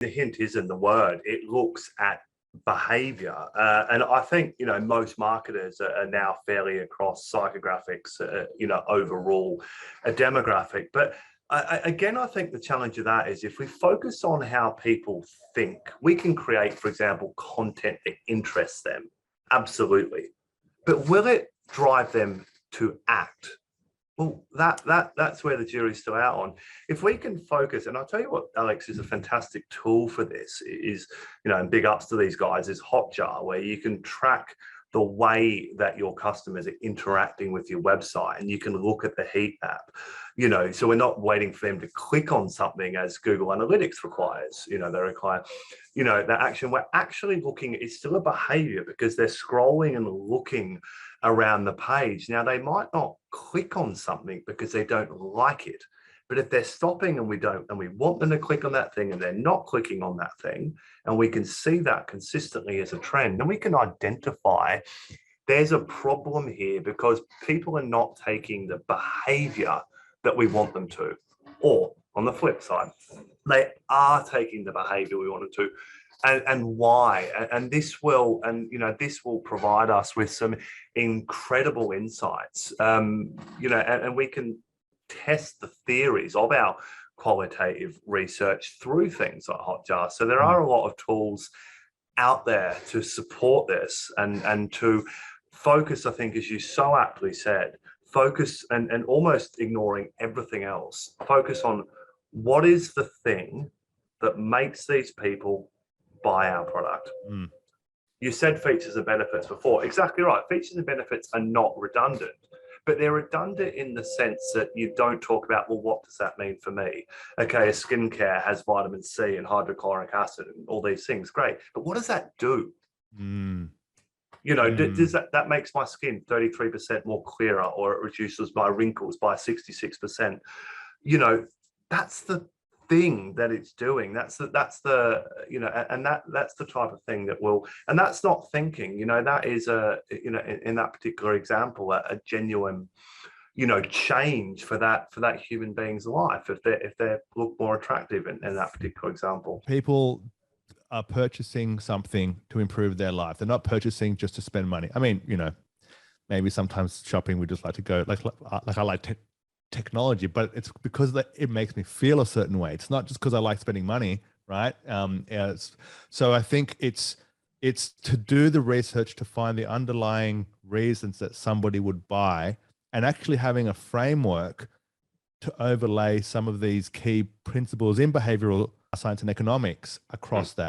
The hint is in the word. It looks at behavior. And I think, most marketers are now fairly across psychographics, overall a demographic. But again, I think the challenge of that is if we focus on how people think, we can create, for example, content that interests them. Absolutely. But will it drive them to act? Well, that's where the jury's still out on. If we can focus, and I'll tell you what, Alex, is a fantastic tool for this is, and big ups to these guys, is Hotjar, where you can track the way that your customers are interacting with your website, and you can look at the heat map, so we're not waiting for them to click on something as Google Analytics requires, they require, the action. We're actually looking, it's still a behavior because they're scrolling and looking around the page. Now, they might not click on something because they don't like it, but if they're stopping and we want them to click on that thing and they're not clicking on that thing, and we can see that consistently as a trend, then we can identify there's a problem here because people are not taking the behavior that we want them to. Or on the flip side, they are taking the behavior we want them to. And why? And this will provide us with some incredible insights. And we can test the theories of our qualitative research through things like Hotjar. So there are a lot of tools out there to support this and to focus, I think, as you so aptly said, focus and almost ignoring everything else. Focus on what is the thing that makes these people buy our product. You said features and benefits before. Exactly right. Features and benefits are not redundant, but they're redundant in the sense that you don't talk about, well, what does that mean for me? Okay, a skincare has vitamin C and hydrochloric acid and all these things. Great. But what does that do? Does that makes my skin 33% more clearer, or it reduces my wrinkles by 66%. That's the thing that it's doing. That's the that's the type of thing that will, and that's not thinking, that is in that particular example, a genuine, change for that human being's life if they look more attractive in that particular example. People are purchasing something to improve their life. They're not purchasing just to spend money. I mean, maybe sometimes shopping we just like to go like I like technology, but it's because it makes me feel a certain way. It's not just because I like spending money, right? So I think it's to do the research to find the underlying reasons that somebody would buy, and actually having a framework to overlay some of these key principles in behavioral science and economics across that.